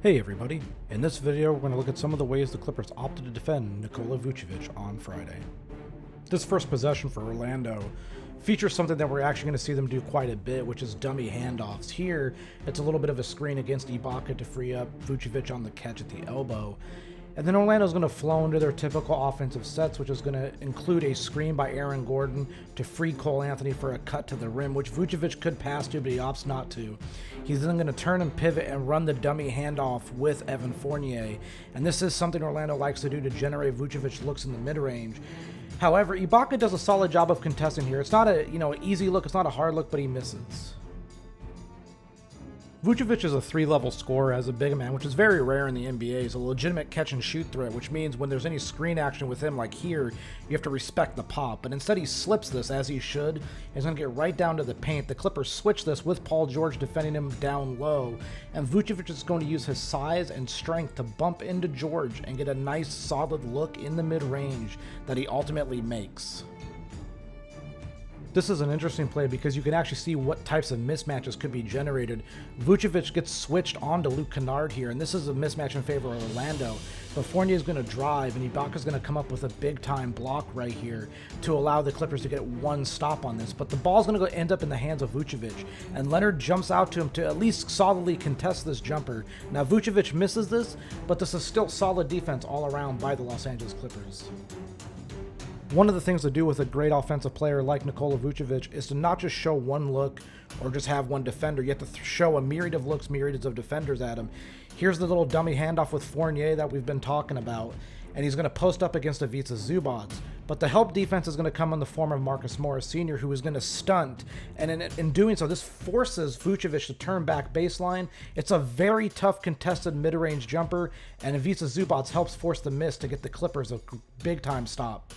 Hey everybody, in this video we're going to look at some of the ways the Clippers opted to defend Nikola Vucevic on Friday. This first possession for Orlando features something that we're actually going to see them do quite a bit, which is dummy handoffs. Here, it's a little bit of a screen against Ibaka to free up Vucevic on the catch at the elbow. And then Orlando's going to flow into their typical offensive sets, which is going to include a screen by Aaron Gordon to free Cole Anthony for a cut to the rim, which Vucevic could pass to, but he opts not to. He's then going to turn and pivot and run the dummy handoff with Evan Fournier. And this is something Orlando likes to do to generate Vucevic looks in the mid-range. However, Ibaka does a solid job of contesting here. It's not an easy look, it's not a hard look, but he misses. Vucevic is a three-level scorer as a big man, which is very rare in the NBA. He's a legitimate catch-and-shoot threat, which means when there's any screen action with him, like here, you have to respect the pop. But instead he slips this, as he should. He's going to get right down to the paint. The Clippers switch this with Paul George defending him down low. And Vucevic is going to use his size and strength to bump into George and get a nice, solid look in the mid-range that he ultimately makes. This is an interesting play because you can actually see what types of mismatches could be generated. Vucevic gets switched onto Luke Kennard here, and this is a mismatch in favor of Orlando. But Fournier is going to drive, and Ibaka is going to come up with a big-time block right here to allow the Clippers to get one stop on this. But the ball's going to end up in the hands of Vucevic, and Leonard jumps out to him to at least solidly contest this jumper. Now, Vucevic misses this, but this is still solid defense all around by the Los Angeles Clippers. One of the things to do with a great offensive player like Nikola Vucevic is to not just show one look or just have one defender. You have to show a myriad of looks, myriads of defenders at him. Here's the little dummy handoff with Fournier that we've been talking about, and he's going to post up against Ivica Zubac. But the help defense is going to come in the form of Marcus Morris Sr., who is going to stunt, and in doing so, this forces Vucevic to turn back baseline. It's a very tough contested mid-range jumper, and Ivica Zubac helps force the miss to get the Clippers a big-time stop.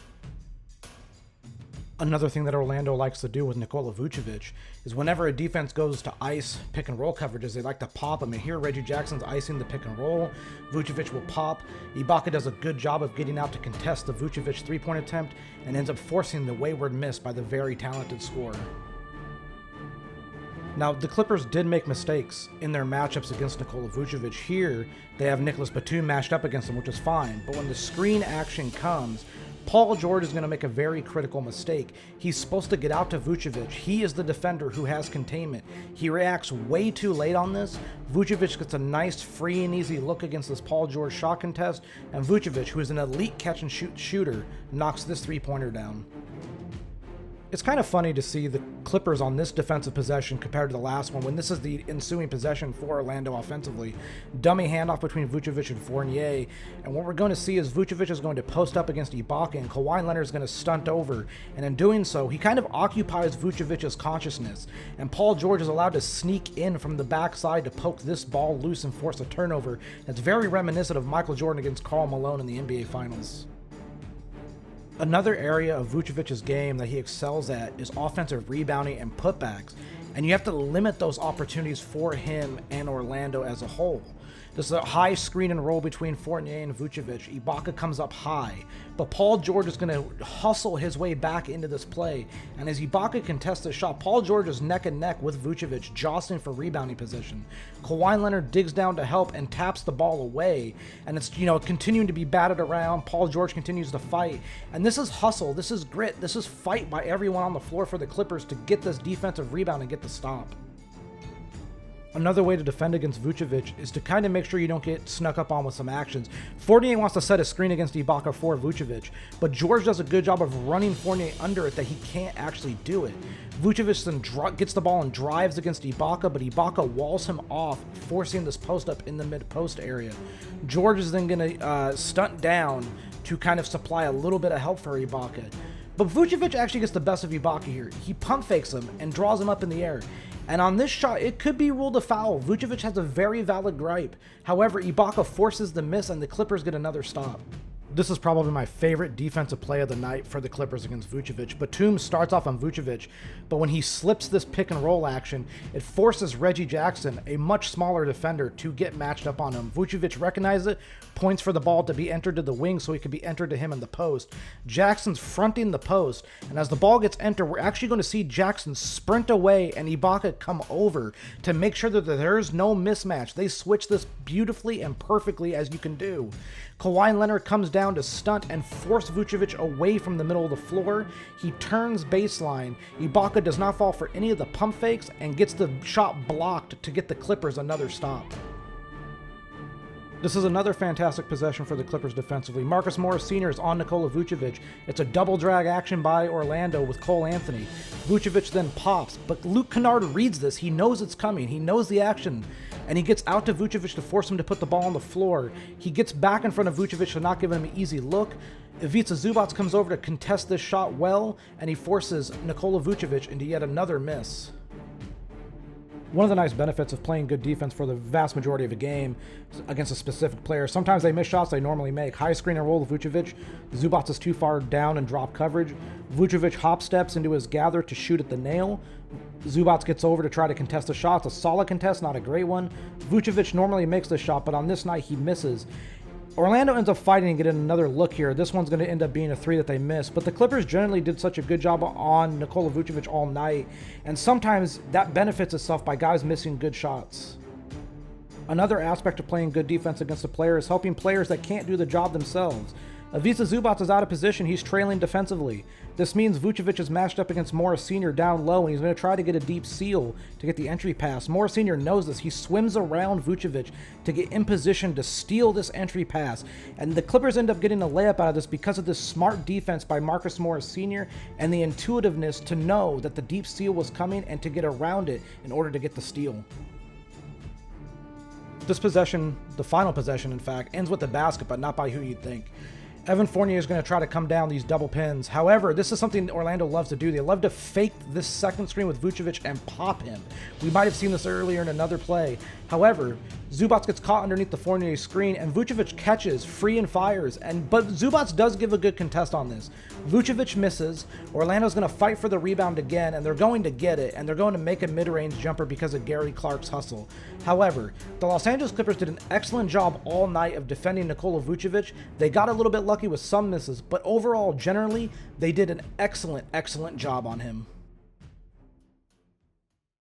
Another thing that Orlando likes to do with Nikola Vucevic is whenever a defense goes to ice pick and roll coverages, they like to pop him. And here Reggie Jackson's icing the pick and roll. Vucevic will pop. Ibaka does a good job of getting out to contest the Vucevic three-point attempt and ends up forcing the wayward miss by the very talented scorer. Now, the Clippers did make mistakes in their matchups against Nikola Vucevic. Here, they have Nicholas Batum matched up against him, which is fine. But when the screen action comes, Paul George is going to make a very critical mistake. He's supposed to get out to Vucevic. He is the defender who has containment. He reacts way too late on this. Vucevic gets a nice free and easy look against this Paul George shot contest, and Vucevic, who is an elite catch-and-shoot shooter, knocks this three-pointer down. It's kind of funny to see the Clippers on this defensive possession compared to the last one, when this is the ensuing possession for Orlando offensively. Dummy handoff between Vucevic and Fournier, and what we're going to see is Vucevic is going to post up against Ibaka, and Kawhi Leonard is going to stunt over, and in doing so, he kind of occupies Vucevic's consciousness, and Paul George is allowed to sneak in from the backside to poke this ball loose and force a turnover. It's very reminiscent of Michael Jordan against Karl Malone in the NBA Finals. Another area of Vucevic's game that he excels at is offensive rebounding and putbacks, and you have to limit those opportunities for him and Orlando as a whole. This is a high screen and roll between Fournier and Vucevic. Ibaka comes up high, but Paul George is going to hustle his way back into this play, and as Ibaka contests the shot, Paul George is neck and neck with Vucevic, jostling for rebounding position. Kawhi Leonard digs down to help and taps the ball away, and it's continuing to be batted around. Paul George continues to fight, and this is hustle, this is grit, this is fight by everyone on the floor for the Clippers to get this defensive rebound and get the stop. Another way to defend against Vucevic is to kind of make sure you don't get snuck up on with some actions. Fournier wants to set a screen against Ibaka for Vucevic, but George does a good job of running Fournier under it that he can't actually do it. Vucevic then gets the ball and drives against Ibaka, but Ibaka walls him off, forcing this post-up in the mid-post area. George is then going to stunt down to kind of supply a little bit of help for Ibaka. But Vucevic actually gets the best of Ibaka here. He pump fakes him and draws him up in the air. And on this shot, it could be ruled a foul. Vucevic has a very valid gripe. However, Ibaka forces the miss and the Clippers get another stop. This is probably my favorite defensive play of the night for the Clippers against Vucevic. Batum starts off on Vucevic, but when he slips this pick and roll action, it forces Reggie Jackson, a much smaller defender, to get matched up on him. Vucevic recognizes it, points for the ball to be entered to the wing so he can be entered to him in the post. Jackson's fronting the post, and as the ball gets entered, we're actually going to see Jackson sprint away and Ibaka come over to make sure that there's no mismatch. They switch this beautifully and perfectly as you can do. Kawhi Leonard comes down to stunt and force Vucevic away from the middle of the floor. He turns baseline. Ibaka does not fall for any of the pump fakes and gets the shot blocked to get the Clippers another stop. This is another fantastic possession for the Clippers defensively. Marcus Morris Sr. is on Nikola Vucevic. It's a double drag action by Orlando with Cole Anthony. Vucevic then pops, but Luke Kennard reads this. He knows it's coming. He knows the action, and he gets out to Vucevic to force him to put the ball on the floor. He gets back in front of Vucevic to not give him an easy look. Ivica Zubac comes over to contest this shot well, and he forces Nikola Vucevic into yet another miss. One of the nice benefits of playing good defense for the vast majority of a game against a specific player, sometimes they miss shots they normally make. High screen and roll to Vucevic. Zubac is too far down and drop coverage. Vucevic hop steps into his gather to shoot at the nail. Zubac gets over to try to contest the shot. It's a solid contest, not a great one. Vucevic normally makes the shot, but on this night he misses. Orlando ends up fighting and getting another look here. This one's going to end up being a three that they miss. But the Clippers generally did such a good job on Nikola Vucevic all night. And sometimes that benefits itself by guys missing good shots. Another aspect of playing good defense against a player is helping players that can't do the job themselves. Ivica Zubac is out of position. He's trailing defensively. This means Vucevic is matched up against Morris Sr. down low, and he's going to try to get a deep seal to get the entry pass. Morris Sr. knows this. He swims around Vucevic to get in position to steal this entry pass. And the Clippers end up getting a layup out of this because of this smart defense by Marcus Morris Sr. and the intuitiveness to know that the deep steal was coming and to get around it in order to get the steal. This possession, the final possession in fact, ends with the basket, but not by who you'd think. Evan Fournier is going to try to come down these double pins. However, this is something that Orlando loves to do. They love to fake this second screen with Vucevic and pop him. We might have seen this earlier in another play. However, Zubac gets caught underneath the Fournier screen, and Vucevic catches, free and fires. But Zubac does give a good contest on this. Vucevic misses. Orlando's going to fight for the rebound again, and they're going to get it, and they're going to make a mid-range jumper because of Gary Clark's hustle. However, the Los Angeles Clippers did an excellent job all night of defending Nikola Vucevic. They got a little bit lucky with some misses, but overall, generally, they did an excellent job on him.